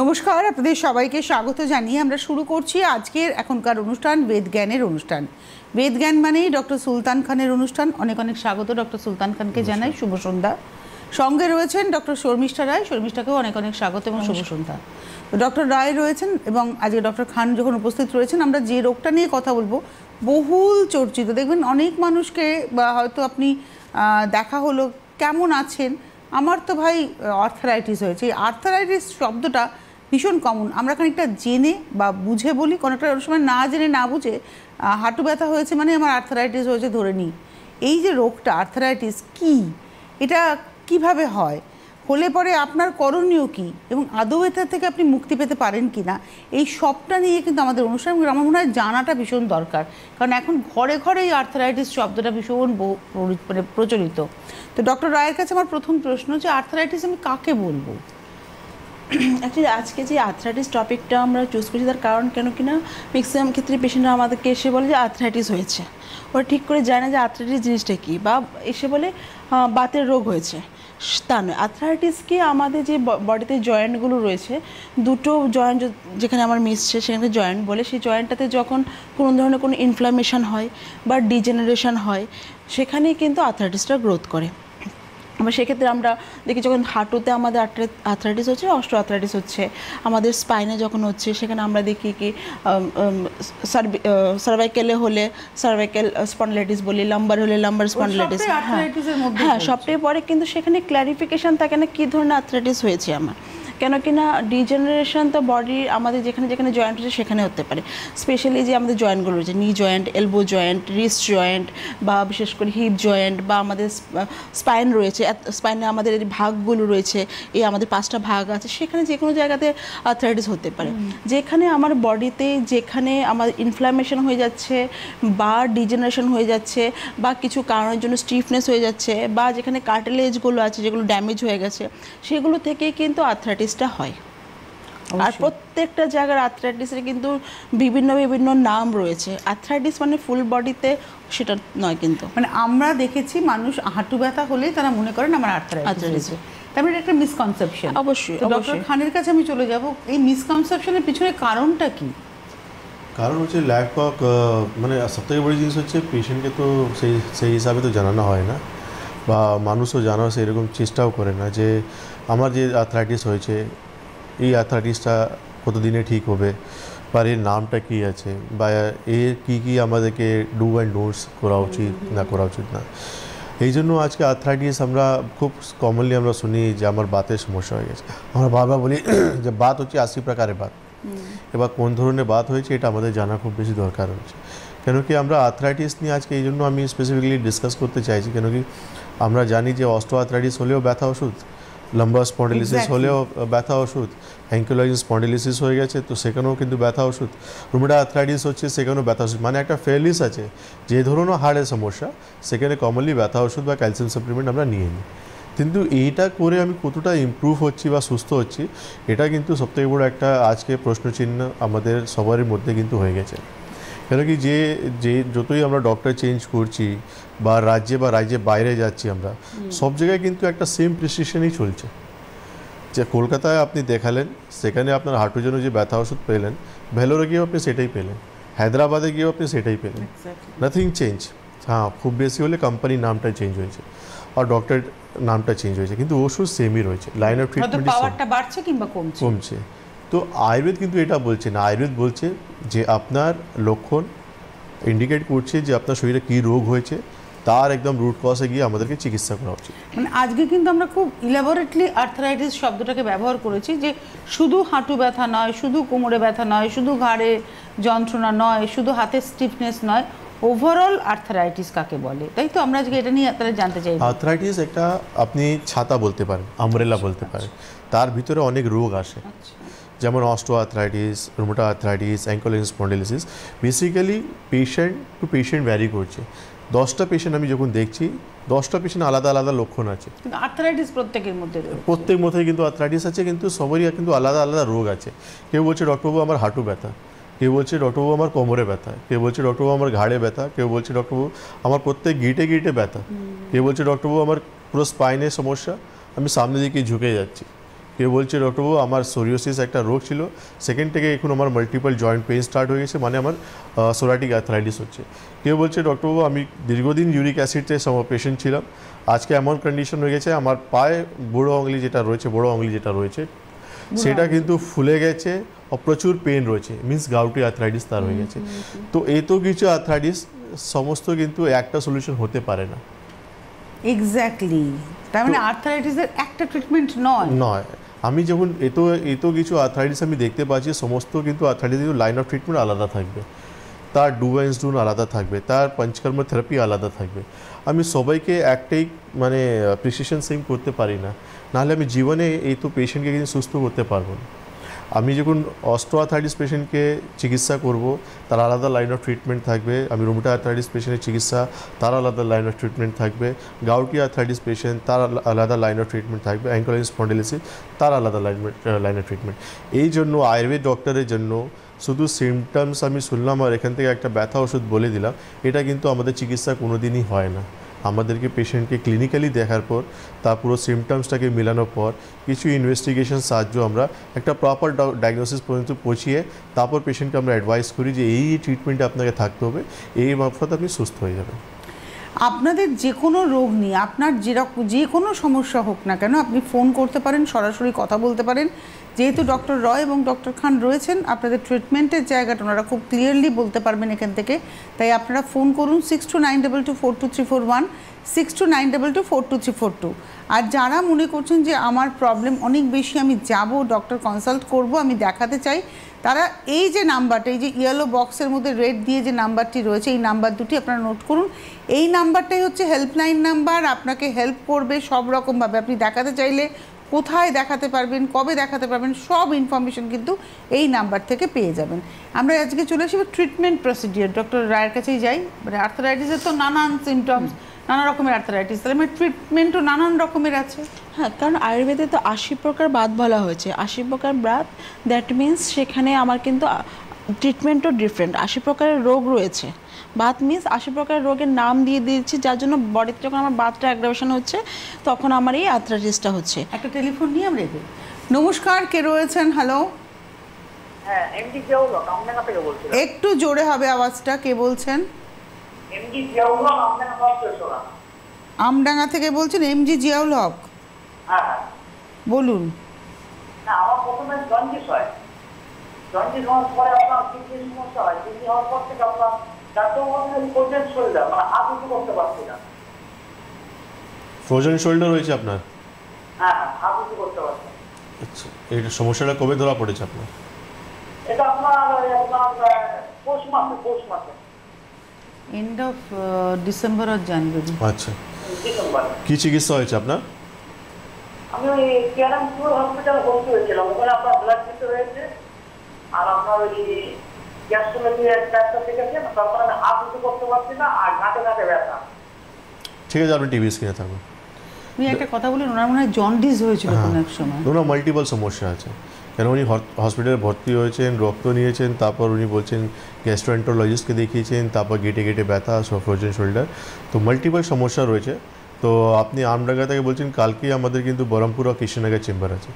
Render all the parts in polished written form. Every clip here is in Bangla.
নমস্কার, আপনাদের সবাইকে স্বাগত জানিয়ে আমরা শুরু করছি আজকের এখনকার অনুষ্ঠান বেদজ্ঞানের অনুষ্ঠান। বেদজ্ঞান মানেই ডক্টর সুলতান খানের অনুষ্ঠান। অনেক অনেক স্বাগত ডক্টর সুলতান খানকে জানাই, শুভ সন্ধ্যা। সঙ্গে রয়েছেন ডক্টর শর্মিষ্ঠা রায়, শর্মিষ্ঠাকেও অনেক অনেক স্বাগত এবং শুভ সন্ধ্যা। ডক্টর রায় রয়েছেন এবং আজকে ডক্টর খান যখন উপস্থিত রয়েছেন, আমরা যে রোগটা নিয়ে কথা বলবো বহুল চর্চিত। দেখবেন অনেক মানুষকে বা হয়তো আপনি দেখা হলো কেমন আছেন, আমার তো ভাই আর্থারাইটিস হয়েছে। এই আর্থারাইটিস শব্দটা ভীষণ কমন, আমরা খানিকটা জেনে বা বুঝে বলি, কোনোটা অনেক সময় না জেনে না বুঝে হাঁটু ব্যথা হয়েছে মানে আমার আর্থারাইটিস হয়েছে ধরে নিই। এই যে রোগটা আর্থারাইটিস কি, এটা কিভাবে হয়, হলে পরে আপনার করণীয় কী এবং আদৌ এটা থেকে আপনি মুক্তি পেতে পারেন কি না, এই সবটা নিয়ে কিন্তু আমাদের অনুষ্ঠান আমার মনে হয় জানাটা ভীষণ দরকার। কারণ এখন ঘরে ঘরে এই আর্থারাইটিস শব্দটা ভীষণ মানে প্রচলিত। তো ডক্টর রায়ের কাছে আমার প্রথম প্রশ্ন, যে আর্থারাইটিস আমি কাকে বলবো? অ্যাকচুয়ালি আজকে যে আর্থ্রাইটিস টপিকটা আমরা চুজ করছি তার কারণ কেন কিনা ম্যাক্সিমাম ক্ষেত্রে পেশেন্টরা আমাদেরকে এসে বলে যে আর্থ্রাইটিস হয়েছে, ওরা ঠিক করে জানে যে আর্থ্রাইটিস জিনিসটা কী, বা এসে বলে বাতের রোগ হয়েছে। তা নয়, আর্থ্রাইটিসকে আমাদের যে বডিতে জয়েন্টগুলো রয়েছে, দুটো জয়েন্ট যেখানে আমার মিশছে সেখানে জয়েন্ট বলে, সেই জয়েন্টটাতে যখন কোনো ধরনের কোনো ইনফ্লামেশন হয় বা ডিজেনারেশন হয়, সেখানেই কিন্তু আর্থ্রাইটিসটা গ্রোথ করে। আবার সেক্ষেত্রে আমরা দেখি যখন হাঁটুতে আমাদের আর্থ্রাইটিস হচ্ছে, অস্ট্রো আর্থ্রাইটিস হচ্ছে, আমাদের স্পাইনে যখন হচ্ছে সেখানে আমরা দেখি কি সার্ভাইকেলে হলে সার্ভাইকেল স্পন্ডিলাইটিস বলি, লাম্বার হলে লাম্বার স্পন্ডিলাইটিস। হ্যাঁ, সবটাই পরে কিন্তু সেখানে ক্ল্যারিফিকেশান থাকে না কী ধরনের আর্থ্রাইটিস হয়েছে আমার। কেন কি না ডিজেনারেশন তো বডির আমাদের যেখানে যেখানে জয়েন্ট রয়েছে সেখানে হতে পারে। স্পেশালি যে আমাদের জয়েন্টগুলো রয়েছে, knee joint, elbow joint, wrist joint, বা বিশেষ করে হিপ জয়েন্ট, বা আমাদের স্পাইন রয়েছে, স্পাইনে আমাদের এই ভাগগুলো রয়েছে, এই আমাদের 5টা ভাগ আছে, সেখানে যে কোনো জায়গাতে আর্থ্রাইটিস হতে পারে। যেখানে আমার বডিতে যেখানে আমার ইনফ্লামেশন হয়ে যাচ্ছে বা ডিজেনারেশন হয়ে যাচ্ছে বা কিছু কারণের জন্য স্টিফনেস হয়ে যাচ্ছে, বা যেখানে কার্টিলেজগুলো আছে যেগুলো ড্যামেজ হয়ে গেছে, সেগুলো থেকেই কিন্তু আর্থ্রাইটিস হয়। আর প্রত্যেকটা জায়গার আর্থ্রাইটিসের কিন্তু বিভিন্ন বিভিন্ন নাম রয়েছে। আর্থ্রাইটিস মানে ফুল বডিতে সেটা নয়, কিন্তু মানে আমরা দেখেছি মানুষ হাঁটু ব্যথা হলেই তারা মনে করেন আমার আর্থ্রাইটিস। তার মানে একটা মিসকনসেপশন। অবশ্যই। ডক্টর খানের কাছে আমি চলে যাব, এই মিসকনসেপশনের পিছনে কারণটা কি? কারণ হচ্ছে ল্যাক অফ, মানে সবথেকে বড় জিনিস হচ্ছে পেশেন্টকে তো সেই হিসাবে তো জানানো হয় না, বা মানুষও জানার সেরকম চেষ্টাও করে না যে আমার যে আর্থ্রাইটিস হয়েছে এই আর্থ্রাইটিসটা কতদিনে ঠিক হবে, বা এর নামটা কী আছে, বা এর কী আমাদেরকে ডু অ্যান্ড ডোন্টস করা উচিত না করা উচিত না। এই জন্য আজকে আর্থ্রাইটিস আমরা খুব কমনলি আমরা শুনি যে আমার বাতের সমস্যা হয়ে গেছে। আমরা বারবার বলি যে বাত হচ্ছে 80 প্রকারের বাত। এবার কোন ধরনের বাত হয়েছে এটা আমাদের জানা খুব বেশি দরকার হচ্ছে। কেন কি আমরা আর্থ্রাইটিস নিয়ে আজকে এই জন্য আমি স্পেসিফিক্যালি ডিসকাস করতে চাইছি, কেন কি আমরা জানি যে অস্ট্রো আর্থ্রাইটিস হলেও ব্যথা ওষুধ, লাম্বার স্পন্ডিলিসিস হলেও ব্যথা ওষুধ, অ্যাঙ্কিলোজিং স্পন্ডিলিসিস হয়ে গেছে তো সেখানেও কিন্তু ব্যথা ওষুধ, রুমেটয়েড আর্থ্রাইটিস হচ্ছে সেখানেও ব্যথা ওষুধ। মানে একটা ফেয়ারলিস আছে, যে ধরনের হাড়ের সমস্যা সেখানে কমনলি ব্যথা ওষুধ বা ক্যালসিয়াম সাপ্লিমেন্ট আমরা নিয়ে নিই। কিন্তু এইটা করে আমি কতটা ইমপ্রুভ হচ্ছি বা সুস্থ হচ্ছি, এটা কিন্তু সবথেকে বড় একটা আজকে প্রশ্নচিহ্ন আমাদের সবারই মধ্যে কিন্তু হয়ে গেছে। কেন কি যে যতই আমরা ডক্টর চেঞ্জ করছি বা রাজ্যের বাইরে যাচ্ছি, আমরা সব জায়গায় কিন্তু একটা সেম প্রেসক্রিপশনই চলছে। যে কলকাতায় আপনি দেখালেন সেখানে আপনার হাঁটুর জন্য যে ব্যথা ওষুধ পেলেন, ভেলোরে গিয়েও আপনি সেটাই পেলেন, হায়দ্রাবাদে গিয়েও আপনি সেটাই পেলেন, নাথিং চেঞ্জ। হ্যাঁ, খুব বেশি হলে কোম্পানির নামটা চেঞ্জ হয়েছে আর ডক্টর নামটা চেঞ্জ হয়েছে, কিন্তু ওষুধ সেমই রয়েছে, লাইন অফ ট্রিটমেন্ট পাওয়ারটা বাড়ছে কিংবা কমছে। তো আয়ুর্বেদ কিন্তু এটা বলছে না, আয়ুর্বেদ বলছে যে আপনার লক্ষণ ইন্ডিকেট করছে যে আপনার শরীরে কী রোগ হয়েছে, তার একদম রুট কজে গিয়ে আমাদেরকে চিকিৎসা করা উচিত। মানে আজকে কিন্তু আমরা খুব ইলাবোরেটলি আর্থ্রাইটিস শব্দটাকে ব্যবহার করেছি, যে শুধু হাঁটু ব্যথা নয়, শুধু কোমরে ব্যথা নয়, শুধু ঘাড়ে যন্ত্রণা নয়, শুধু হাতের স্টিফনেস নয়, ওভারঅল আর্থ্রাইটিস কাকে বলে, তাই তো? আমরা আজকে এটা নিয়ে আপনারা জানতে চাই। আর্থ্রাইটিস একটা আপনি ছাতা বলতে পারেন, আমব্রেলা বলতে পারেন, তার ভিতরে অনেক রোগ আসে, যেমন osteoarthritis, rheumatoid arthritis, ankylosing spondylitis. Basically patient to patient vary করছে। 10টা পেশেন্ট আমি যখন দেখছি, 10টা পেশেন্ট আলাদা আলাদা লক্ষণ আছে, কিন্তু আর্থ্রাইটিস প্রত্যেকের মধ্যে কিন্তু আর্থ্রাইটিস আছে, কিন্তু সবারই কিন্তু আলাদা আলাদা রোগ আছে। কেউ বলছে ডক্টরবাবু আমার হাঁটু ব্যথা, কেউ বলছে ডক্টরবাবু আমার কোমরে ব্যথা, কেউ বলছে ডক্টরবাবু আমার ঘাড়ে ব্যথা, কেউ বলছে ডক্টরবাবু আমার প্রত্যেক গিটে ব্যথা, কেউ বলছে ডক্টরবাবু আমার পুরো স্পাইনের সমস্যা, আমি সামনের দিকে ঝুঁকে যাচ্ছি। কেউ বলছে ডক্টরবাবু আমার সোরিয়াসিস একটা রোগ ছিল, সেকেন্ড থেকে এখন আমার মাল্টিপল জয়েন্ট পেইন স্টার্ট হয়ে গেছে, মানে আমার সোরাটিক আর্থ্রাইটিস হচ্ছে। কেউ বলছে ডক্টরবাবু আমি দীর্ঘদিন ইউরিক অ্যাসিডে পেশেন্ট ছিলাম, আজকে এমন কন্ডিশন হয়ে গেছে আমার পায়ে বড় আঙুলি যেটা রয়েছে সেটা কিন্তু ফুলে গেছে ও প্রচুর পেন রয়েছে, মিন্স গাউটি আর্থ্রাইটিস তার হয়ে গেছে। তো এই তো কিছু আর্থ্রাইটিস সমস্ত কিন্তু একটা সলিউশন হতে পারে না। এক্স্যাক্টলি, তার মানে আর্থ্রাইটিসের একটা ট্রিটমেন্ট নয়। আমি যখন এত কিছু আর্থ্রাইটিস আমি দেখতে পাচ্ছি, সমস্ত কিন্তু আর্থ্রাইটিসের লাইন অফ ট্রিটমেন্ট আলাদা থাকবে, তার ডুয়েন্স ডুন আলাদা থাকবে, তার পঞ্চকর্ম থেরাপি আলাদা থাকবে। আমি সবাইকে একটাই মানে প্রিসিশন সেম করতে পারি না, নাহলে আমি জীবনে এই তো পেশেন্টকে কিন্তু সুস্থ করতে পারবো না। আমি যখন অস্টিওআর্থ্রাইটিস পেশেন্টকে চিকিৎসা করব তার আলাদা লাইন অফ ট্রিটমেন্ট থাকবে, আমি রুমেটয়েড আর্থ্রাইটিস পেশেন্টের চিকিৎসা তার আলাদা লাইন অফ ট্রিটমেন্ট থাকবে, গাউটি আর্থ্রাইটিস পেশেন্ট তার আলাদা লাইন অফ ট্রিটমেন্ট থাকবে, অ্যাঙ্কোলাইটিস স্পন্ডিলোসিস তার আলাদা লাইন অফ ট্রিটমেন্ট। এই জন্য আয়ুর্বেদ ডক্টরের জন্য শুধু সিমটমস আমি শুনলাম আর এখান থেকে একটা ব্যথা ওষুধ বলে দিলাম, এটা কিন্তু আমাদের চিকিৎসা কোনো দিনই হয় না। আমাদেরকে পেশেন্টকে ক্লিনিক্যালি দেখার পর তার পুরো সিমটমসটাকে মেলানোর পর কিছু ইনভেস্টিগেশন সাহায্য আমরা একটা প্রপার ডায়াগনোসিস পর্যন্ত পৌঁছিয়ে তারপর পেশেন্টকে আমরা অ্যাডভাইস করি যে এই ট্রিটমেন্টে আপনাকে থাকতে হবে, এই মারফত আপনি সুস্থ হয়ে যাবেন। আপনাদের যে কোনো রোগ নিয়ে আপনার যে কোনো সমস্যা হোক না কেন আপনি ফোন করতে পারেন, সরাসরি কথা বলতে পারেন। যেহেতু ডক্টর রয় এবং ডক্টর খান রয়েছেন, আপনাদের ট্রিটমেন্টের জায়গাটা ওনারা খুব ক্লিয়ারলি বলতে পারবেন এখান থেকে। তাই আপনারা ফোন করুন 6292242341, 6292242342। আর যারা মনে করছেন যে আমার প্রবলেম অনেক বেশি, আমি যাব ডক্টর কনসাল্ট করব, আমি দেখাতে চাই, তারা এই যে নাম্বারটা, এই যে ইয়েলো বক্সের মধ্যে রেড দিয়ে যে নাম্বারটি রয়েছে, এই নাম্বার দুটি আপনারা নোট করুন। এই নাম্বারটাই হচ্ছে হেল্পলাইন নাম্বার, আপনাকে হেল্প করবে সব রকমভাবে। আপনি দেখাতে চাইলে কোথায় দেখাতে পারবেন, কবে দেখাতে পারবেন, সব ইনফরমেশন কিন্তু এই নাম্বার থেকে পেয়ে যাবেন। আমরা আজকে চলে আসি ট্রিটমেন্ট প্রসিডিওর, ডক্টর রায়ের কাছেই যাই। মানে আর্থারাইটিসের তো নানান সিমটমস, নানা রকমের আর্থারাইটিস, তাহলে মানে ট্রিটমেন্টও নানান রকমের আছে। হ্যাঁ, কারণ আয়ুর্বেদে তো 80 প্রকার বাত বলা হয়েছে, 80 প্রকার বাত, দ্যাট মিন্স সেখানে আমার কিন্তু ট্রিটমেন্টও ডিফারেন্ট। 80 প্রকারের রোগ রয়েছে, বাত মিন্স 80 প্রকারের রোগের নাম দিয়ে দিয়েছি, যার জন্য বডিতে যখন আমার বাতটা অ্যাগ্রাভেশন হচ্ছে তখন আমার এই আর্থ্রাইটিসটা হচ্ছে। একটা টেলিফোন নিয়ে আমরা এগোই। নমস্কার, কে রয়েছেন? হ্যালো, হ্যাঁ, এমডি জিয়াউল হক আমডাঙ্গা থেকে বলছিলাম। একটু জোরে হবে আওয়াজটা। কে বলছেন? এমডি জিয়াউল হক আমডাঙ্গা। আমডাঙ্গা থেকে বলছেন এমজি জিয়াউল হক? হ্যাঁ হ্যাঁ, বলুন। না আমার প্রথমে জন্ডিস হয়, জন্ডিস হওয়ার পরে আপনার কিডনির সমস্যা হয়, কিডনি হওয়ার পর থেকে আপনার ফ্রোজেন শোল্ডার, মানে হাত উঁচু করতে পারছি না। ফ্রোজেন শোল্ডার হয়েছে আপনার? হ্যাঁ হ্যাঁ, হাত উঁচু করতে পারছি না। আচ্ছা, এইটা সমস্যাটা কবে ধরা পড়েছে আপনার? এটা আপনার পৌষ মাসে এন্ড অফ ডিসেম্বর আর জানুয়ারি। আচ্ছা, ডিসেম্বর। কি চিকিৎসা হয়েছে আপনার? আমি ওই কেরামপুর হসপিটালে ভর্তি হয়েছিলাম, ওখানে আপনার ব্লাড প্রেশার হয়েছে আর আপনার ওই গ্যাস্ট্রোলজির ডাক্তার দেখেছে, তারপর আমি হাত উঁচু করতে পারছি না আর ঘাটে ব্যথা। ঠিক আছে, আপনি টিভি স্ক্রিনে থাকুন। উনি একটা কথা বলেন, ওনার মনে হয় জন্ডিস হয়েছিল কোনো এক সময়। ওনার মাল্টিপল সমস্যা আছে, কেন উনি হসপিটালে ভর্তি হয়েছেন, রক্ত নিয়েছেন, তারপর উনি বলছেন গ্যাস্ট্রোএন্টারোলজিস্টকে দেখিয়েছেন, তারপর গেটে ব্যথা, ফ্রোজেন শোল্ডার, তো মাল্টিপল সমস্যা রয়েছে। তো আপনি আমডাঙ্গা থেকে বলছেন, কালকেই আমাদের কিন্তু বহরমপুর আর কৃষ্ণনগর চেম্বার আছে।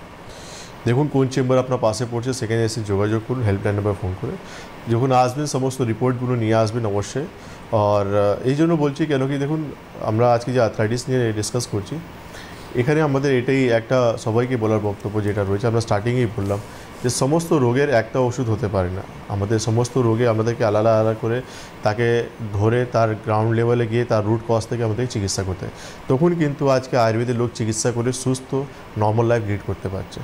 দেখুন কোন চেম্বার আপনার পাশে পড়ছে, সেখানে এসে যোগাযোগ করুন হেল্পলাইন নাম্বার ফোন করে। যখন আসবেন সমস্ত রিপোর্টগুলো নিয়ে আসবেন অবশ্যই। আর এই জন্য বলছি কেন কি দেখুন, আমরা আজকে যে আর্থ্রাইটিস নিয়ে ডিসকাস করছি, এখানে আমাদের এটাই একটা সবাইকে বলার বক্তব্য যেটা রয়েছে, আমরা স্টার্টিংয়েই বললাম যে সমস্ত রোগের একটা ওষুধ হতে পারে না। আমাদের সমস্ত রোগে আমাদেরকে আলাদা আলাদা করে তাকে ধরে তার গ্রাউন্ড লেভেলে গিয়ে তার রুট কজ থেকে আমাদেরকে চিকিৎসা করতে হয়। তখন কিন্তু আজকে আয়ুর্বেদের লোক চিকিৎসা করে সুস্থ নর্মাল লাইফ লিড করতে পারছে।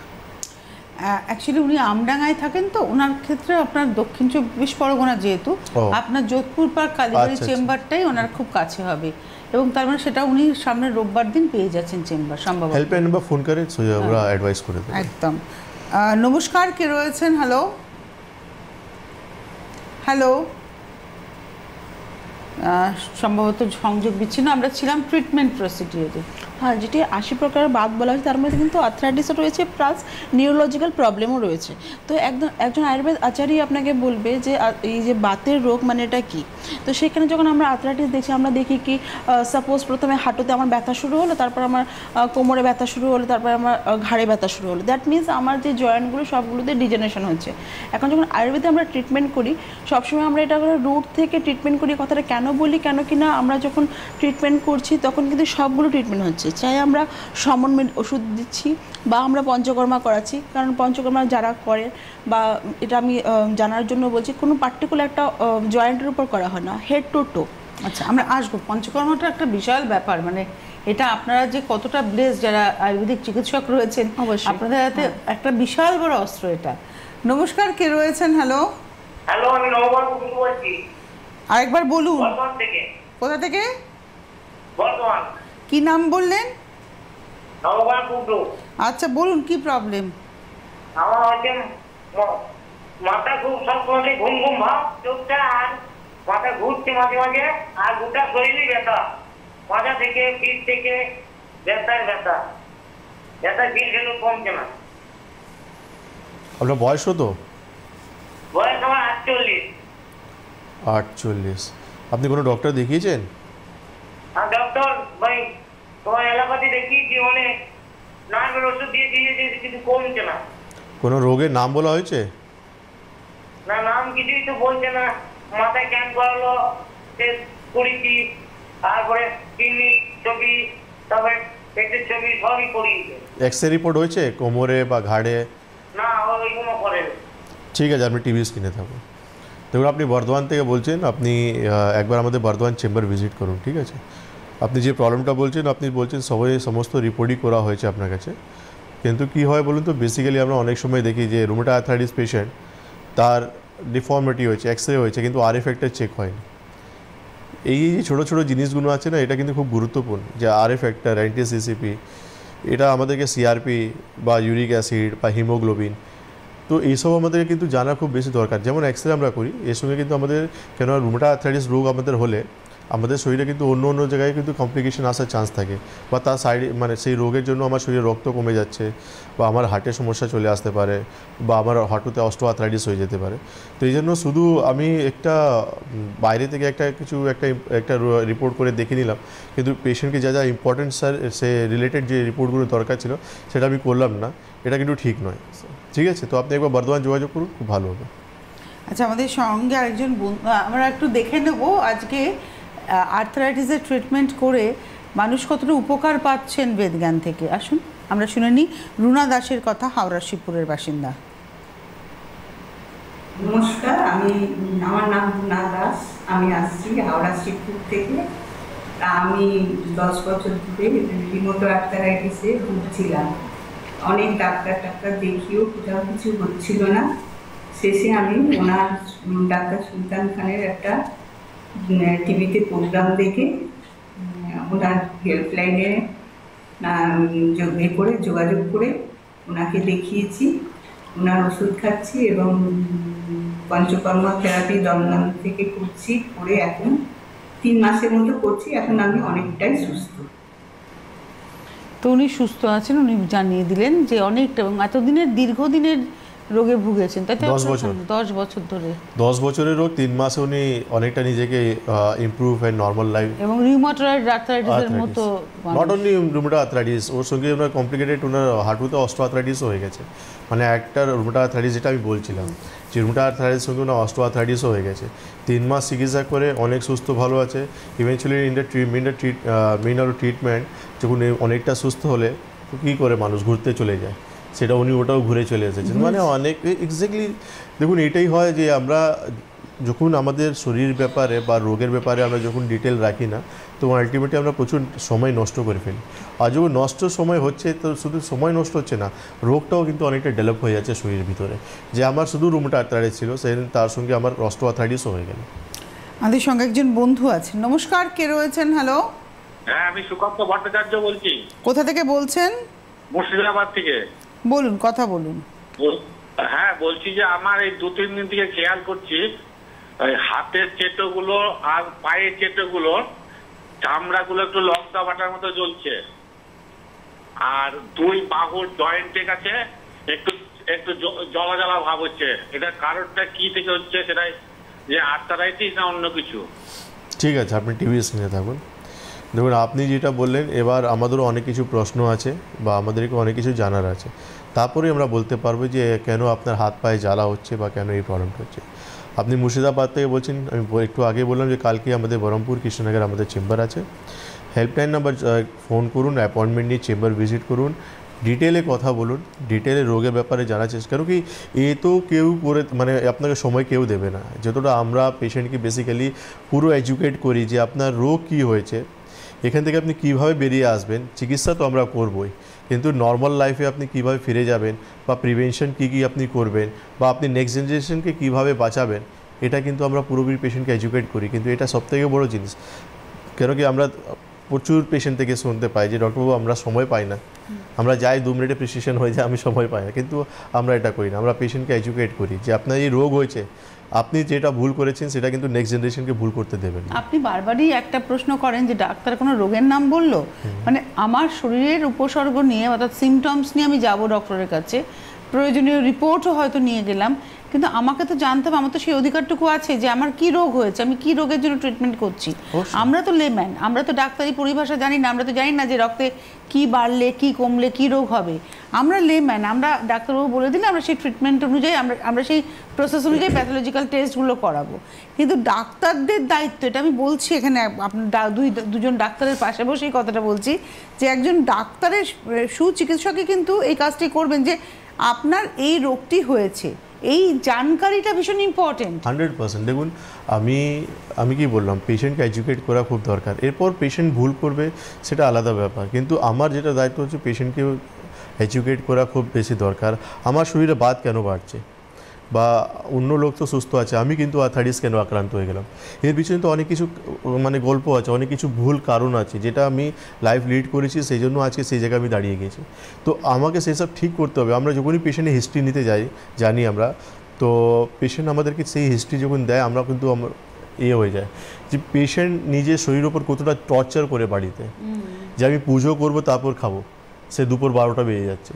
অ্যাকচুয়ালি উনি আমডাঙ্গায় থাকেন, তো ওনার ক্ষেত্রে আপনার দক্ষিণ 24 পরগনা, যেহেতু আপনার যোধপুর পার্ক কালীবাড়ি চেম্বারটাই ওনার খুব কাছে হবে, এবং তার মানে সেটা উনি সামনের রোববার দিন পেয়ে যাচ্ছেন চেম্বার সম্ভবত। হেল্পলাইন নাম্বার ফোন করে আমরা অ্যাডভাইস করে দেব। একদম। নমস্কার, কে রয়েছেন? হ্যালো হ্যালো সম্ভবত সংযোগ বিচ্ছিন্ন। আমরা ছিলাম ট্রিটমেন্ট প্রসিডিওরে। হ্যাঁ, যেটি 80 প্রকার বাদ বলা হয়েছে তার মধ্যে কিন্তু আর্থ্রাইটিসও রয়েছে প্লাস নিউরোলজিক্যাল প্রবলেমও রয়েছে। তো একজন আয়ুর্বেদ আচার্য আপনাকে বলবে যে এই যে বাতের রোগ মানে এটা কী। তো সেখানে যখন আমরা আর্থ্রাইটিস দেখছি আমরা দেখি কি সাপোজ প্রথমে হাঁটুতে আমার ব্যথা শুরু হলো, তারপর আমার কোমরে ব্যথা শুরু হলো, তারপর আমার ঘাড়ে ব্যথা শুরু হলো। দ্যাট মিনস আমার যে জয়েন্টগুলো সবগুলোতে ডিজেনারেশন হচ্ছে। এখন যখন আয়ুর্বেদে আমরা ট্রিটমেন্ট করি সবসময় আমরা এটা রুট থেকে ট্রিটমেন্ট করি। কথাটা কেন বলি, কেন কি না আমরা যখন ট্রিটমেন্ট করছি তখন কিন্তু সবগুলো ট্রিটমেন্ট হচ্ছে, চাই আমরা সমন ওষুধ দিচ্ছি বা আমরা পঞ্চকর্মা করাচ্ছি। কারণ পঞ্চকর্মা যারা করে বা এটা আমি জানার জন্য বলছি, কোনো পার্টিকুলার একটা জয়েন্টের উপর করা হয় না, হেড টু টো। আচ্ছা, আমরা আসবো। পঞ্চকর্মটা একটা বিশাল ব্যাপার, মানে এটা আপনারা যে কতটা ব্লেস যারা আয়ুর্বেদিক চিকিৎসক রয়েছেন, অবশ্যই আপনাদের হাতে একটা বিশাল বড় অস্ত্র এটা। নমস্কার, কে রয়েছেন? হ্যালো হ্যালো, আমি নবগণ কুন্ডু বলছি। আরেকবার বলুন। বর্ধমান থেকে। কোথা থেকে? বর্ধমান। কি নাম বললেন? নবগণ কুন্ডু। আচ্ছা বলুন, কি প্রবলেম? আমার হচ্ছে মাথা খুব সবসময় ঘুম ঘুম ভাব, চোখটা আর মাথা ঘুরছে মাঝে মাঝে, আর গোটা শরীরে ব্যথা, মাথা থেকে পিঠ থেকে ব্যথা পিঠ গেলেও কমছে না। আপনার বয়স তো? বয়স আমার 48। 48। আপনি কোনো ডক্টর দেখিয়েছেন? আর ডক্টর ভাই তোমার এলাকাতে দেখিয়েছি, অনেক নার্ভের ওষুধ দিয়ে দিয়েছে কিন্তু কমছে না। কোনো রোগের নাম বলা হয়েছে? না, নাম কিছুই তো বলছে না। মাথায় ক্যাম্প করালো, করেছি, তারপরে কিডনি ছবি, তারপরে পেটের ছবি সবই করিয়েছে। এক্সরে রিপোর্ট হয়েছে কোমরে বা ঘাড়ে? না, ওইগুলো করে। ঠিক আছে, আপনি টিভি স্ক্রিনে থাকুন। দেখুন, আপনি বর্ধমান থেকে বলছেন, আপনি একবার আমাদের বর্ধমান চেম্বার ভিজিট করুন, ঠিক আছে? আপনি যে প্রবলেমটা বলছেন, আপনি বলছেন সমস্ত রিপোর্টই করা হয়েছে আপনার কাছে, কিন্তু কি হয় বলুন তো, বেসিক্যালি আমরা অনেক সময় দেখি যে রুমেটয়েড আর্থ্রাইটিস পেশেন্ট, তার ডিফর্মিটি হয়েছে, এক্সরে হয়েছে, কিন্তু আরএফ ফ্যাক্টর চেক হয়নি। এই যে ছোটো ছোটো জিনিসগুলো আছে না, এটা কিন্তু খুব গুরুত্বপূর্ণ, যে আরএফ ফ্যাক্টর, অ্যান্টি-সিসিপি, এটা আমাদেরকে সিআরপি বা ইউরিক অ্যাসিড বা হিমোগ্লোবিন, তো এইসব আমাদের কিন্তু জানা খুব বেশি দরকার। যেমন এক্সরে আমরা করি, এর সঙ্গে কিন্তু আমাদের কেন রুমেটয়েড আর্থ্রাইটিস রোগ আমাদের হলে আমাদের শরীরে কিন্তু অন্য জায়গায় কিন্তু কমপ্লিকেশন আসার চান্স থাকে, বা তার সাইডে মানে সেই রোগের জন্য আমার শরীরে রক্ত কমে যাচ্ছে, বা আমার হার্টের সমস্যা চলে আসতে পারে, বা আমার হাঁটুতে অস্টিওআর্থ্রাইটিস হয়ে যেতে পারে। তো এই জন্য শুধু আমি একটা বাইরে থেকে একটা রিপোর্ট করে দেখে নিলাম, কিন্তু পেশেন্টকে যা ইম্পর্টেন্ট সে রিলেটেড যে রিপোর্টগুলো দরকার ছিল সেটা আমি করলাম না, এটা কিন্তু ঠিক নয়। ঠিক আছে, তো আপনি একবার বর্ধমান যোগাযোগ করুন, খুব ভালো হবে। আচ্ছা, আমাদের সঙ্গে আরেকজন বন্ধু, আমরা একটু দেখে নেব আজকে আর্থ্রাইটিসের ট্রিটমেন্ট করে মানুষ কতটা উপকার পাচ্ছেন বেদজ্ঞান থেকে। আসুন আমরা শুনে নিই রুনা দাসের কথা, হাওড়া শিবপুরের বাসিন্দা। নমস্কার, আমার নাম রুনা দাস, আমি আসছি হাওড়া শিবপুর থেকে। আমি 10 বছর ধরে রিউমাটয়েড আর্থ্রাইটিসে ভুগছিলাম। অনেক ডাক্তার দেখিয়েও কোথাও কিছু হচ্ছিল না। শেষে আমি ডাক্তার সুলতান খানের একটা টিভিতে প্রোগ্রাম দেখে ওনার হেল্পলাইনে যোগাযোগ করে ওনাকে দেখিয়েছি। ওনার ওষুধ খাচ্ছি এবং পঞ্চকর্ম থেরাপি দমদম থেকে করছি, করে এখন 3 মাসের মতো করছি। এখন আমি অনেকটাই সুস্থ। তো উনি সুস্থ আছেন, উনি জানিয়ে দিলেন যে অনেকটা, এবং এতদিনের দীর্ঘদিনের রোগে ভুগেছেন, তাই তো? 10 বছর। 10 বছর ধরে। 10 বছরের রোগ, 3 মাসে উনি অনেকটা নিজেকে ইমপ্রুভ এন্ড নর্মাল লাইফ। এবং রিউমাটয়েড আর্থ্রাইটিসের মতো, নট অনলি রুমেটয়েড আর্থ্রাইটিস, ওর সঙ্গে ওনার কমপ্লিকেটেড ওনার হাঁটুতে অস্টিওআর্থ্রাইটিসও হয়ে গেছে। মানে একটা রুমেটয়েড আর্থ্রাইটিস যেটা আমি বলছিলাম, যে রুমেটয়েড আর্থ্রাইটিস সঙ্গে ওনার অস্টিওআর্থ্রাইটিসও হয়ে গেছে। 3 মাস চিকিৎসা করে অনেক সুস্থ ভালো আছে। ইভেনচুয়ালি মেইন ট্রিটমেন্ট যখন অনেকটা সুস্থ হলে তো কী করে মানুষ ঘুরতে চলে যায়, সেটা উনি ওটাও ঘুরে চলে এসেছেন। মানে অনেক এক্স্যাক্টলি দেখুন, এটাই হয় যে আমরা যখন আমাদের শরীর ব্যাপারে বা রোগের ব্যাপারে আমরা যখন ডিটেল রাখি না, তো আলটিমেটলি আমরা প্রচুর সময় নষ্ট করে ফেলি। আর যখন সময় হচ্ছে, তো শুধু সময় নষ্ট হচ্ছে না, রোগটাও কিন্তু অনেকটা ডেভেলপ হয়ে যাচ্ছে শরীরের ভিতরে। যে আমার শুধু রুমেটয়েড আর্থ্রাইটিস ছিল, সেদিন তার সঙ্গে আমার অস্টিওআর্থ্রাইটিসও হয়ে গেল। আমাদের সঙ্গে একজন বন্ধু আছেন। নমস্কার, কে রয়েছেন? হ্যালো। হ্যাঁ, আমি সুকান্ত ভট্টাচার্য বলছি। কোথা থেকে বলছেন? মুর্শিদাবাদ থেকে। বলুন, কথা বলুন। হ্যাঁ, বলছি যে আমার এই 2-3 দিন থেকে খেয়াল করছি ওই হাতের চেটোগুলো আর পায়ের চেটোগুলো চামড়াগুলো একটু লঙ্কা বাটার মতো জ্বলছে, আর দুই বাহুর জয়েন্টের কাছে একটু একটু জ্বলা জ্বলা ভাব হচ্ছে। এটা কারণটা কি থেকে হচ্ছে, সেটাই যে আর্থারাইটিস না অন্য কিছু? ঠিক আছে, আপনি টিভি স্ক্রিনে থাকুন। দেখুন, আপনি যেটা বললেন, এবার আমাদেরও অনেক কিছু প্রশ্ন আছে বা আমাদেরকে অনেক কিছু জানার আছে, তারপরে আমরা বলতে পারবো যে কেন আপনার হাত পায়ে জ্বালা হচ্ছে বা কেন এই প্রবলেমটা হচ্ছে। আপনি মুর্শিদাবাদ থেকে বলছেন, আমি একটু আগে বললাম যে কালকে আমাদের বহরমপুর কৃষ্ণনগর আমাদের চেম্বার আছে। হেল্পলাইন নাম্বার ফোন করুন, অ্যাপয়েন্টমেন্ট নিয়ে চেম্বার ভিজিট করুন, ডিটেলে কথা বলুন, ডিটেলে রোগের ব্যাপারে জানার চেষ্টা করুন। কি এ তো কেউ করে মানে আপনাকে সময় কেউ দেবে না, যতটা আমরা পেশেন্টকে বেসিক্যালি পুরো এডুকেট করি যে আপনার রোগ কী হয়েছে, এখান থেকে আপনি কীভাবে বেরিয়ে আসবেন। চিকিৎসা তো আমরা করবই, কিন্তু নর্মাল লাইফে আপনি কীভাবে ফিরে যাবেন বা প্রিভেনশন কী কী আপনি করবেন বা আপনি নেক্সট জেনারেশনকে কীভাবে বাঁচাবেন, এটা কিন্তু আমরা পুরোপুরি পেশেন্টকে এডুকেট করি। কিন্তু এটা সবথেকে বড় জিনিস, কেন কি আমরা প্রচুর পেশেন্ট থেকে শুনতে পাই যে ডক্টরবাবু আমরা সময় পাই না, আমরা যাই 2 মিনিটে প্রেসক্রিপশন হয়ে যায়, আমি সময় পাই না। কিন্তু আমরা এটা করি না, আমরা পেশেন্টকে এডুকেট করি যে আপনার এই রোগ হয়েছে, আপনি যেটা ভুল করেছেন সেটা কিন্তু নেক্সট জেনারেশনকে ভুল করতে দেবেন। আপনি বারবারই একটা প্রশ্ন করেন যে ডাক্তার কোনো রোগের নাম বললো, মানে আমার শরীরের উপসর্গ নিয়ে অর্থাৎ সিমটমস নিয়ে আমি যাব ডক্টরের কাছে, প্রয়োজনীয় রিপোর্টও হয়তো নিয়ে গেলাম, কিন্তু আমাকে তো জানতে হবে, আমার তো সেই অধিকারটুকু আছে যে আমার কি রোগ হয়েছে, আমি কি রোগের জন্য ট্রিটমেন্ট করছি। আমরা তো লেম্যান, আমরা তো ডাক্তারি পরিভাষা জানি না, আমরা তো জানি না যে রক্তে কি বাড়লে কি কমলে কি রোগ হবে। আমরা লেম্যান, আমরা ডাক্তারবাবু বলে দিলে আমরা সেই ট্রিটমেন্ট অনুযায়ী আমরা সেই প্রসেস অনুযায়ী প্যাথোলজিক্যাল টেস্টগুলো করাবো। কিন্তু ডাক্তারদের দায়িত্ব, এটা আমি বলছি এখানে আপনার দুজন ডাক্তারের পাশে বসে এই কথাটা বলছি, যে একজন ডাক্তারের সুচিকিৎসকই কিন্তু এই কাজটি করবেন যে আপনার এই রোগটি হয়েছে, এই জানকারিটা ভীষণ ইম্পর্টেন্ট। 100%। দেখুন, আমি কি বললাম, পেশেন্টকে এডুকেট করা খুব দরকার। এরপর পেশেন্ট ভুল করবে সেটা আলাদা ব্যাপার, কিন্তু আমার যেটা দায়িত্ব হচ্ছে পেশেন্টকে এডুকেট করা খুব বেশি দরকার। আমার শরীরে বাত কেন বাড়ছে বা অন্য লোক তো সুস্থ আছে, আমি কিন্তু আর্থারাইটিস কেন আক্রান্ত হয়ে গেলাম, এর পিছনে তো অনেক কিছু মানে গল্প আছে, অনেক কিছু ভুল কারণ আছে যেটা আমি লাইফ লিড করেছি, সেই জন্য আজকে সেই জায়গায় আমি দাঁড়িয়ে গেছি। তো আমাকে সেই সব ঠিক করতে হবে। আমরা যখনই পেশেন্টের হিস্ট্রি নিতে জানি আমরা, তো পেশেন্ট আমাদেরকে সেই হিস্ট্রি যখন দেয়, আমরা কিন্তু হয়ে যায় যে পেশেন্ট নিজের শরীরের ওপর কতটা টর্চার করে বাড়িতে, যে আমি পুজো করবো তারপর খাবো, সে দুপুর 12টা বেজে যাচ্ছে,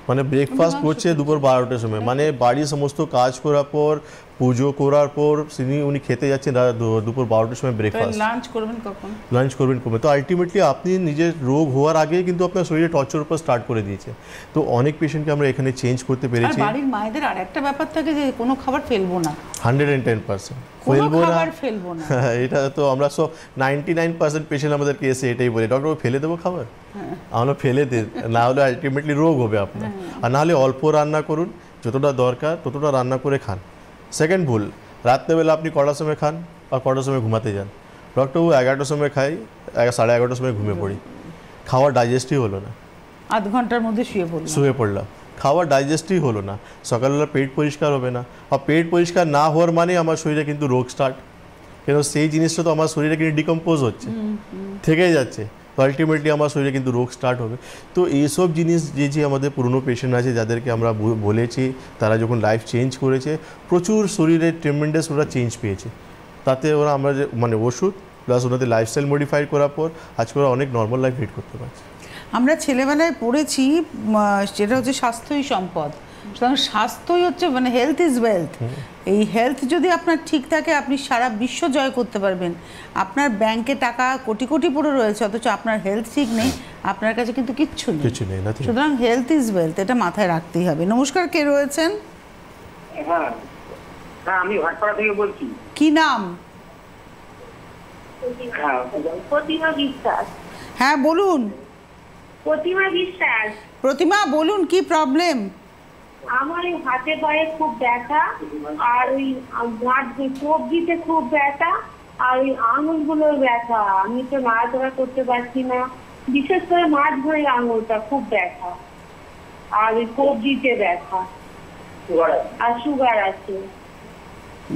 মানে ব্রেকফাস্ট করছে দুপুর 12টার সময়, মানে বাড়ির সমস্ত কাজ করার পর পুজো করার পর উনি খেতে যাচ্ছেন দুপুর 12টার সময় ব্রেকফাস্ট, লাঞ্চ করবেন কমে। তো আলটিমেটলি আপনি নিজের রোগ হওয়ার আগে কিন্তু আপনার শরীরে টর্চার উপর স্টার্ট করে দিয়েছে। তো অনেক পেশেন্টকে আমরা এখানে চেঞ্জ করতে পেরেছি। বাড়ির মায়েদের আর একটা ব্যাপার থাকে যে কোনো খাবার ফেলবো না, 110% ফেলবো না। এটা তো আমরা সব 99% পেশেন্ট আমাদেরকে এসে এটাই বলে, ডক্টর ফেলে দেবো খাবার, আমরা ফেলে দিই, না হলে আলটিমেটলি রোগ হবে আপনার। আর নাহলে অল্প রান্না করুন, যতটা দরকার ততটা রান্না করে খান। সেকেন্ড ভুল, রাত্রেবেলা আপনি কটার সময় খান আর কটার সময় ঘুমাতে যান। ডক্টরবাবু 11টার সময় খাই, 11:30টার সময় ঘুমিয়ে পড়ি, খাওয়ার ডাইজেস্টই হলো না, আধ ঘন্টার মধ্যে শুয়ে পড়লাম, খাওয়ার ডাইজেস্টই হলো না, সকালবেলা পেট পরিষ্কার হবে না, আর পেট পরিষ্কার না হওয়ার মানে আমার শরীরে কিন্তু রোগ স্টার্ট, কেন সেই জিনিসটা তো আমার শরীরে কিন্তু ডিকম্পোজ হচ্ছে, থেকেই যাচ্ছে, তো আলটিমেটলি আমার শরীরে কিন্তু রোগ স্টার্ট হবে। তো এইসব জিনিস যে আমাদের পুরনো পেশেন্ট আছে যাদেরকে আমরা বলেছি, তারা যখন লাইফ চেঞ্জ করেছে, প্রচুর শরীরে ট্রেমেন্ডাস ওরা চেঞ্জ পেয়েছে, তাতে ওরা আমরা যে মানে ওষুধ প্লাস ওনাদের লাইফস্টাইল মডিফাই করার পর আজকে ওরা অনেক নর্মাল লাইফ লিড করতে পারছে। আমরা ছেলেবেলায় পড়েছি যেটা হচ্ছে স্বাস্থ্যই সম্পদ, সুতরাং স্বাস্থ্যই হচ্ছে মানে হেলথ ইজ ওয়েলথ। এই হেলথ যদি আপনার ঠিক থাকে, আপনি সারা বিশ্ব জয় করতে পারবেন। আপনার ব্যাংকে টাকা কোটি কোটি পড়ে রয়েছে, অথচ আপনার হেলথ ঠিক নেই, আপনার কাছে কিন্তু কিচ্ছু নেই। সুতরাং হেলথ ইজ ওয়েলথ, এটা মাথায় রাখতেই হবে। নমস্কার, কে রয়েছেন? হ্যাঁ, আমি ভাটপাড়া থেকে বলছি। কি নাম? প্রতিমা বিশ্বাস। হ্যাঁ বলুন। প্রতিমা বিশ্বাস। প্রতিমা বলুন, কি প্রবলেম? আমার এই হাতে পায়ে খুব ব্যথা, আর ওই কোপ দিতে খুব ব্যথা, আর ওই আঙুলগুলোর ব্যথা, আমি তো নাড়াচাড়া করতে পারছি না, বিশেষ করে মাঝ ভরে আঙুলটা খুব ব্যথা, আর ওই কোপ দিতে ব্যথা, আর সুগার আছে।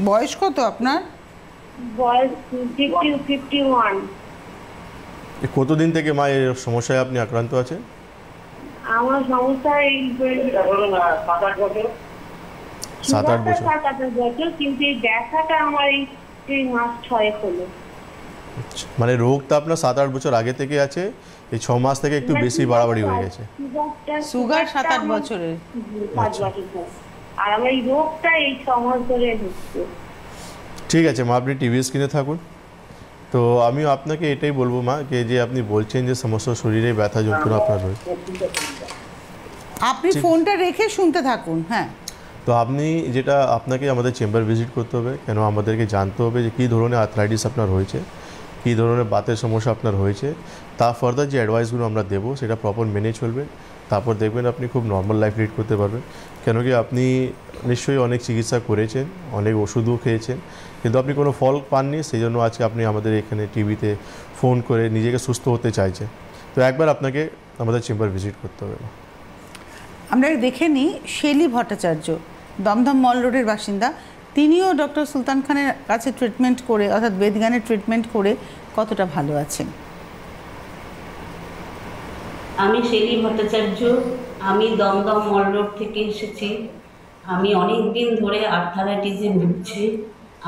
বয়স কত আপনার? বয়স 51। কতদিন থেকে মায়ের সমস্যায় আপনি আক্রান্ত আছেন? আমার সমস্যা এই 7-8 বছর? 7-8 বছর, কিন্তু এই ব্যথাটা আমার এই মাস 6 হলো। মানে রোগটা আপনার 7-8 বছর আগে থেকে আছে, এই 6 মাস থেকে একটু বেশি বাড়াবাড়ি হয়ে গেছে। সুগার 7-8 বছরের? 5 বছর, আর আমার এই রোগটা এই 6 মাস ধরে হচ্ছে। ঠিক আছে মা, আপনি টিভি স্ক্রিনে থাকুন। তো আমি আপনাকে এটাই বলবো মা, যে আপনি বলছেন যে সমস্ত শরীরে ব্যথা যন্ত্রণা আপনার রয়েছে, আপনি ফোনটা রেখে শুনতে থাকুন। হ্যাঁ, তো আপনি যেটা আপনাকে আমাদের চেম্বার ভিজিট করতে হবে, কেন আমাদেরকে জানতে হবে যে কী ধরনের আর্থ্রাইটিস আপনার হয়েছে, কী ধরনের বাতের সমস্যা আপনার হয়েছে, তা ফার্দার যে অ্যাডভাইসগুলো আমরা দেবো সেটা প্রপার মেনে চলবেন। তারপর দেখবেন আপনি খুব নর্মাল লাইফ লিড করতে পারবেন। কেন কি আপনি নিশ্চয়ই অনেক চিকিৎসা করেছেন, অনেক ওষুধও খেয়েছেন, কিন্তু আপনি কোনো ফল পাননি, সেই জন্য আজকে আপনি আমাদের এখানে টিভিতে ফোন করে নিজেকে সুস্থ হতে চাইছেন। তো একবার আপনাকে আমাদের চেম্বার ভিজিট করতে হবে। আমরা দেখে নিই শেলি ভট্টাচার্য, দমদম মল রোডের বাসিন্দা। তিনিও ডক্টর সুলতান খানের কাছে ট্রিটমেন্ট করে, অর্থাৎ বেদজ্ঞানের ট্রিটমেন্ট করে কতটা ভালো আছেন। আমি শেলি ভট্টাচার্য, আমি দমদম মল রোড থেকে এসেছি। আমি অনেক দিন ধরে আর্থারাইটিসে ভুগছি।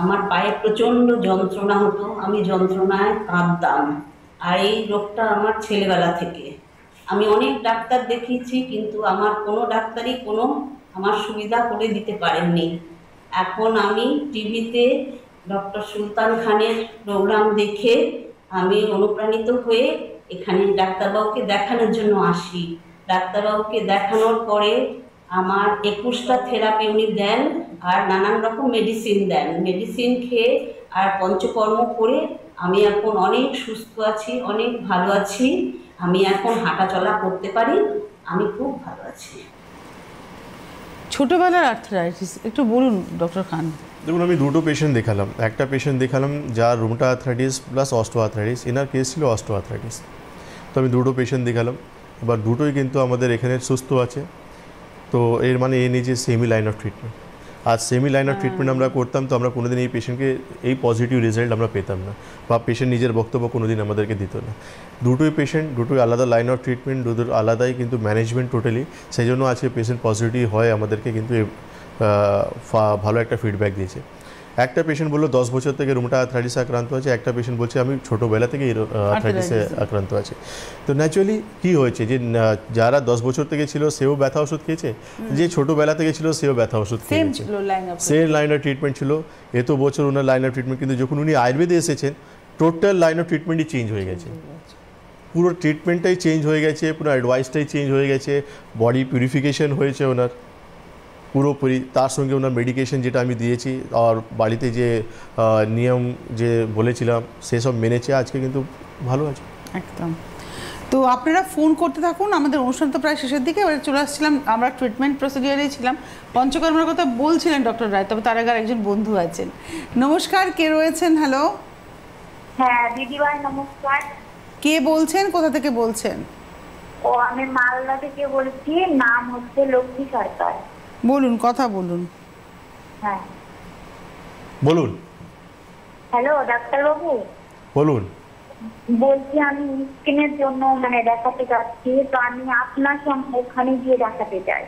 আমার পায়ে প্রচণ্ড যন্ত্রণা হতো, আমি যন্ত্রণায় কাঁপতাম, আর এই রোগটা আমার ছেলেবেলা থেকে। আমি অনেক ডাক্তার দেখিয়েছি, কিন্তু আমার কোনো ডাক্তারই কোনো আমার সুবিধা করে দিতে পারেননি। এখন আমি টিভিতে ডক্টর সুলতান খানের প্রোগ্রাম দেখে আমি অনুপ্রাণিত হয়ে এখানে ডাক্তারবাবুকে দেখানোর জন্য আসি। ডাক্তারবাবুকে দেখানোর পরে আমার 21টা থেরাপি উনি দেন, আর নানান রকম মেডিসিন দেন। মেডিসিন খেয়ে আর পঞ্চকর্ম করে আমি এখন অনেক সুস্থ আছি, অনেক ভালো আছি। আমি এখন হাঁটা চলা করতে পারি, আমি খুব ভালো আছি। ছোটবেলার আর্থ্রাইটিস একটু বলুন ডক্টর খান। দেখুন, আমি দুটো পেশেন্ট দেখালাম। একটা পেশেন্ট দেখালাম যার রুমটা আর্থ্রাইটিস প্লাস অস্টো আর্থ্রাইটিস, এনার কেস ছিল অস্টো আর্থ্রাইটিস। তো আমি দুটো পেশেন্ট দেখালাম, এবার দুটোই কিন্তু আমাদের এখানে সুস্থ আছে। তো এর মানে এ নিয়ে যে সেমি লাইন অফ ট্রিটমেন্ট, আর সেমি লাইন অফ ট্রিটমেন্ট আমরা করতাম, তো আমরা কোনোদিন এই পেশেন্টকে এই পজিটিভ রেজাল্ট আমরা পেতাম না, বা পেশেন্ট নিজের বক্তব্য কোনোদিন আমাদেরকে দিত না। দুটোই পেশেন্ট, দুটোই আলাদা লাইন অফ ট্রিটমেন্ট, দুটোর আলাদাই কিন্তু ম্যানেজমেন্ট টোটালি। সেই জন্য আজকে পেশেন্ট পজিটিভ হয় আমাদেরকে কিন্তু ভালো একটা ফিডব্যাক দিয়েছে। একটা পেশেন্ট বললো 10 বছর থেকে রুমটা আর্থ্রাইটিসে আক্রান্ত আছে, একটা পেশেন্ট বলছে আমি ছোটোবেলা থেকে আর্থ্রাইটিসে আক্রান্ত আছে। তো ন্যাচুরালি কী হয়েছে যে যারা 10 বছর থেকে ছিল সেও ব্যথা ওষুধ খেয়েছে, যে ছোটোবেলা থেকে ছিল সেও ব্যথা ওষুধ খেয়েছে, সেম লাইন অফ ট্রিটমেন্ট ছিল। এত বছর ওনার লাইন অফ ট্রিটমেন্ট, কিন্তু যখন উনি আয়ুর্বেদে এসেছেন টোটাল লাইন অফ ট্রিটমেন্টই চেঞ্জ হয়ে গেছে, পুরো ট্রিটমেন্টটাই চেঞ্জ হয়ে গেছে, পুরো অ্যাডভাইসটাই চেঞ্জ হয়ে গেছে, বডি পিউরিফিকেশন হয়েছে ওনার পুরোপুরি। তার সঙ্গে ওনার মেডিকেশন যেটা আমি দিয়েছি আর বাড়িতে যে নিয়ম যে বলেছিলাম সেসব মেনেছে, আজকে কিন্তু ভালো আছে একদম। তো আপনারা ফোন করতে থাকুন, আমাদের অনুষ্ঠান তো প্রায় শেষের দিকে। এবারে চলে আসছিলাম, আমরা ট্রিটমেন্ট প্রসিডিওরেই ছিলাম। পঞ্চকর্মের কথা বলছিলেন ডক্টর রায়, তবে তার আগে একজন বন্ধু আছেন। নমস্কার, কে রয়েছেন? হ্যালো। হ্যাঁ দিদিভাই নমস্কার। কে বলছেন, কোথা থেকে বলছেন? ও আমি মালদা থেকে বলছি, নাম হচ্ছে লক্ষ্মী সরকার। বলুন, কথা বলুন। হ্যাঁ বলুন। হ্যালো ডাক্তারবাবু। বলুন। বলছি আমি স্কিনের জন্য দেখাতে যাচ্ছি, তো আমি আপনার সঙ্গে ওখানে গিয়ে দেখাতে চাই।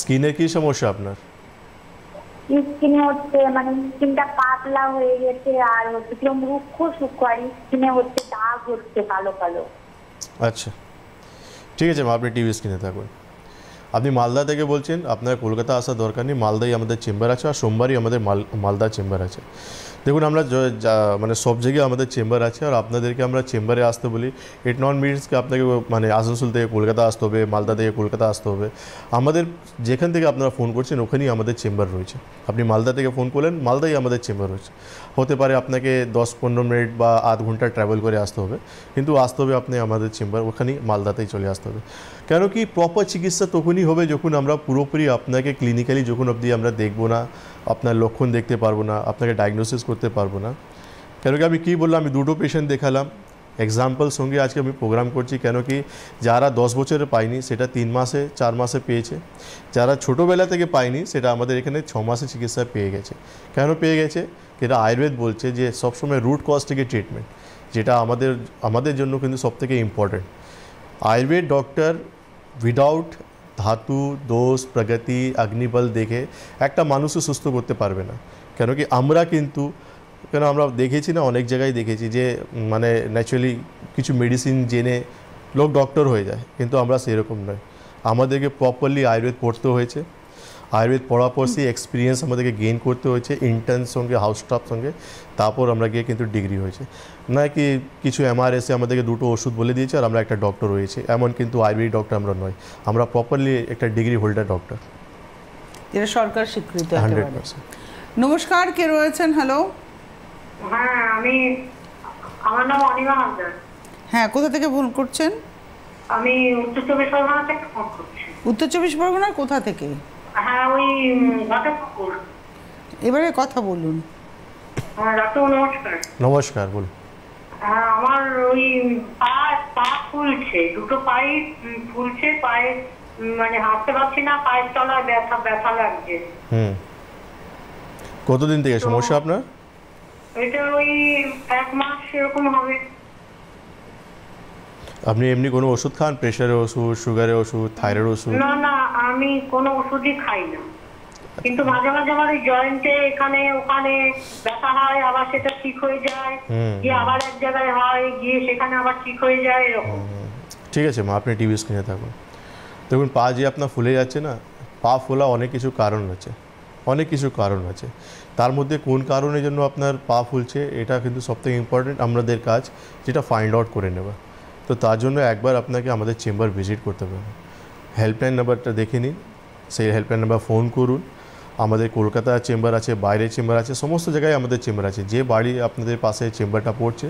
স্কিনের কি সমস্যা আপনার? স্কিনে হচ্ছে স্কিনটা পাতলা হয়ে গেছে, আর হচ্ছে কি রুক্ষ সূক্ষ্ম, আর স্কিনে হচ্ছে দাগ হচ্ছে কালো কালো। আচ্ছা ঠিক আছে, আপনি টিভি স্ক্রিনে থাকুন। আপনি মালদা থেকে বলছেন, আপনার কলকাতা আসার দরকার নেই, মালদায় আমাদের চেম্বার আছে, আর সোমবারই আমাদের মালদা চেম্বার আছে। দেখুন, আমরা সব জায়গায় আমাদের চেম্বার আছে, আর আপনাদেরকে আমরা চেম্বারে আসতে বলি। ইট নট মিনস কি আপনাকে আসানসোল থেকে কলকাতা আসতে হবে, মালদা থেকে কলকাতা আসতে হবে। আমাদের যেখান থেকে আপনারা ফোন করছেন ওখানেই আমাদের চেম্বার রয়েছে। আপনি মালদা থেকে ফোন করলেন, মালদায় আমাদের চেম্বার রয়েছে। হতে পারে আপনাকে 10-15 মিনিট বা আধ ঘন্টা ট্রাভেল করে আসতে হবে, কিন্তু আসতে হবে আপনি আমাদের চেম্বার, ওখানেই মালদাতেই চলে আসতে হবে। কেন কি প্রপার চিকিৎসা তখনই হবে যখন আমরা পুরোপুরি আপনাকে ক্লিনিক্যালি যখন অবধি আমরা দেখবো না, আপনার লক্ষণ দেখতে পারবো না, আপনাকে ডায়াগনোসিস করতে পারবো না। কেন কি আমি কী বললাম, আমি দুটো পেশেন্ট দেখালাম, এক্সাম্পল সঙ্গে আজকে আমি প্রোগ্রাম করছি। কেন কি যারা 10 বছরে পায়নি সেটা 3 মাসে 4 মাসে পেয়েছে, যারা ছোটোবেলা থেকে পায়নি সেটা আমাদের এখানে 6 মাসে চিকিৎসা পেয়ে গেছে। কেন পেয়ে গেছে? এটা আয়ুর্বেদ বলছে যে সবসময় রুট কজ থেকে ট্রিটমেন্ট, যেটা আমাদের জন্য কিন্তু সবথেকে ইম্পর্ট্যান্ট। আয়ুর্বেদ ডক্টর উইদাউট ধাতু দোষ প্রগতি অগ্নিবল দেখে একটা মানুষও সুস্থ করতে পারবে না। কেন কি আমরা কিন্তু আমরা দেখেছি না, অনেক জায়গায় দেখেছি যে মানে ন্যাচারালি কিছু মেডিসিন জেনে লোক ডক্টর হয়ে যায়, কিন্তু আমরা সেরকম নয়। আমাদেরকে প্রপারলি আয়ুর্বেদ পড়তে হয়েছে, আয়ুর্বেদ পড়ার পর সেই এক্সপিরিয়েন্স আমাদেরকে গেইন করতে হয়েছে ইন্টার্ন সঙ্গে, হাউস স্টাফ সঙ্গে, তারপর আমরা গিয়ে কিন্তু ডিগ্রি হয়েছে। না কি কিছু এমআরএসে আমাদেরকে দুটো ওষুধ বলে দিয়েছে আর আমরা একটা ডক্টর হয়েছে, এমন কিন্তু আয়ুর্বেদিক ডক্টর আমরা নয়, আমরা প্রপারলি একটা ডিগ্রি হোল্ডার ডক্টর, যেটা সরকার স্বীকৃত। 100%। নমস্কার, কে রয়েছেন? হ্যালো। হ্যাঁ, আমার নাম অনিমা হালদার। হ্যাঁ, কোথা থেকে ফোন করছেন? আমি উত্তর চব্বিশ পরগনা থেকে ফোন করছি। উত্তর চব্বিশ পরগনার কোথা থেকে? হ্যাঁ, ওই ঘাটাপুকুর। এবারে কথা বলুন। ডাক্তার নমস্কার। নমস্কার, বলুন। হ্যাঁ, আমার ওই পা ফুলছে, দুটো পাই ফুলছে, পায়ে মানে হাঁটতে পারছি না, পায়ের তলায় ব্যথা লাগছে। কতদিন থেকে সমস্যা আপনার? এটা ওই 1 মাস এরকম হবে। আপনি এমনি কোনো ওষুধ খান? প্রেশারের ওষুধ, সুগারের ওষুধ, থাইরয়েড ওষুধ? না না, আমি কোনো ওষুধই খাই না, কিন্তু মাঝে মাঝে আমার জয়েন্টে এখানে ওখানে ব্যথা হয়, আবার সেটা ঠিক হয়ে যায়, গিয়ে আবার এক জায়গায় হয়, গিয়ে সেখানে আবার ঠিক হয়ে যায়, এরকম। ঠিক আছে মা, আপনি টিভি স্ক্রিনে থাকুন। দেখুন, পা যে আপনার ফুলে যাচ্ছে না, পা ফোলা অনেক কিছু কারণ আছে, অনেক কিছু কারণ আছে। তার মধ্যে কোন কারণের জন্য আপনার পা ফুলছে এটা কিন্তু সবথেকে ইম্পর্টেন্ট আমাদের কাজ, যেটা ফাইন্ড আউট করে নেওয়া। তো তার জন্য একবার আপনাকে আমাদের চেম্বার ভিজিট করতে হবে। হেল্পলাইন নাম্বারটা দেখে নিন, সেই হেল্পলাইন নাম্বার ফোন করুন। আমাদের কলকাতার চেম্বার আছে, বাইরের চেম্বার আছে, সমস্ত জায়গায় আমাদের চেম্বার আছে। যে বাড়ি আপনাদের পাশে চেম্বারটা পড়ছে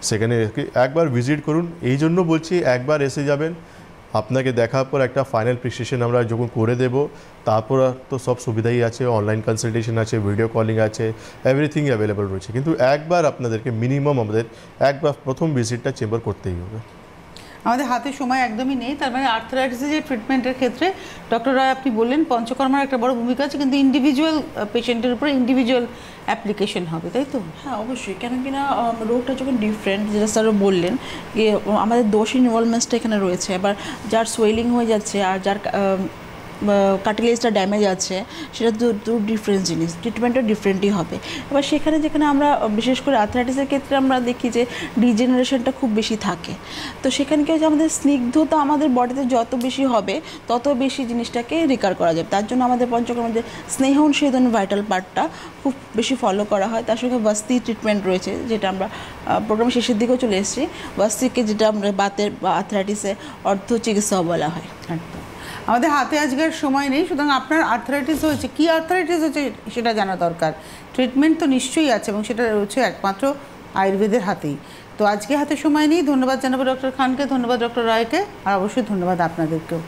সেখানে একবার ভিজিট করুন। এই জন্য বলছি, একবার এসে যাবেন, আপনাকে দেখার পর একটা ফাইনাল প্রেসক্রিপশন আমরা যখন করে দেব, তারপর তো সব সুবিধাই আছে, অনলাইন কনসালটেশন আছে, ভিডিও কলিং আছে, এভরিথিং অ্যাভেলেবল রয়েছে। কিন্তু একবার আপনাদেরকে মিনিমাম আমাদের একবার প্রথম ভিজিটটা চেম্বার করতেই হবে। আমাদের হাতে সময় একদমই নেই, তার মানে আর্থ্রাইটিসের যে ট্রিটমেন্টের ক্ষেত্রে ডক্টর রায় আপনি বললেন পঞ্চকর্মার একটা বড় ভূমিকা আছে, কিন্তু ইন্ডিভিজুয়াল পেশেন্টের উপরে ইন্ডিভিজুয়াল অ্যাপ্লিকেশন হবে, তাই তো? হ্যাঁ, অবশ্যই। কেন কিনা রোগটা যখন ডিফারেন্ট, যেটা স্যারও বললেন, যে আমাদের দোষ ইনভলভমেন্টসটা এখানে রয়েছে। এবার যার সোয়েলিং হয়ে যাচ্ছে আর যার কার্টিলেজটা ড্যামেজ আছে, সেটা দু ডিফারেন্ট জিনিস, ট্রিটমেন্টও ডিফারেন্টই হবে। এবার সেখানে যেখানে আমরা বিশেষ করে আর্থ্রাইটিসের ক্ষেত্রে আমরা দেখি যে ডিজেনারেশনটা খুব বেশি থাকে, তো সেখানে কি হচ্ছে, আমাদের স্নিগ্ধতা আমাদের বডিতে যত বেশি হবে তত বেশি জিনিসটাকে রিকার করা যাবে। তার জন্য আমাদের পঞ্চকর্মের যে স্নেহনশীলন ভাইটাল পার্টটা খুব বেশি ফলো করা হয়। তার সঙ্গে বস্তি ট্রিটমেন্ট রয়েছে, যেটা আমরা প্রোগ্রামের শেষের দিকেও চলে এসেছি। বস্তিকে যেটা আমরা বাতের বা আর্থ্রাইটিসে অর্থ চিকিৎসাও বলা হয়। একদম। আমাদের হাতে আজকের সময় নেই, সুতরাং আপনার আর্থ্রাইটিস হয়েছে, কী আর্থ্রাইটিস হয়েছে সেটা জানা দরকার। ট্রিটমেন্ট তো নিশ্চয়ই আছে এবং সেটা রয়েছে একমাত্র আয়ুর্বেদের হাতেই। তো আজকে হাতে সময় নেই। ধন্যবাদ জানাবো ডক্টর খানকে, ধন্যবাদ ডক্টর রায়কে, আর অবশ্যই ধন্যবাদ আপনাদেরকেও।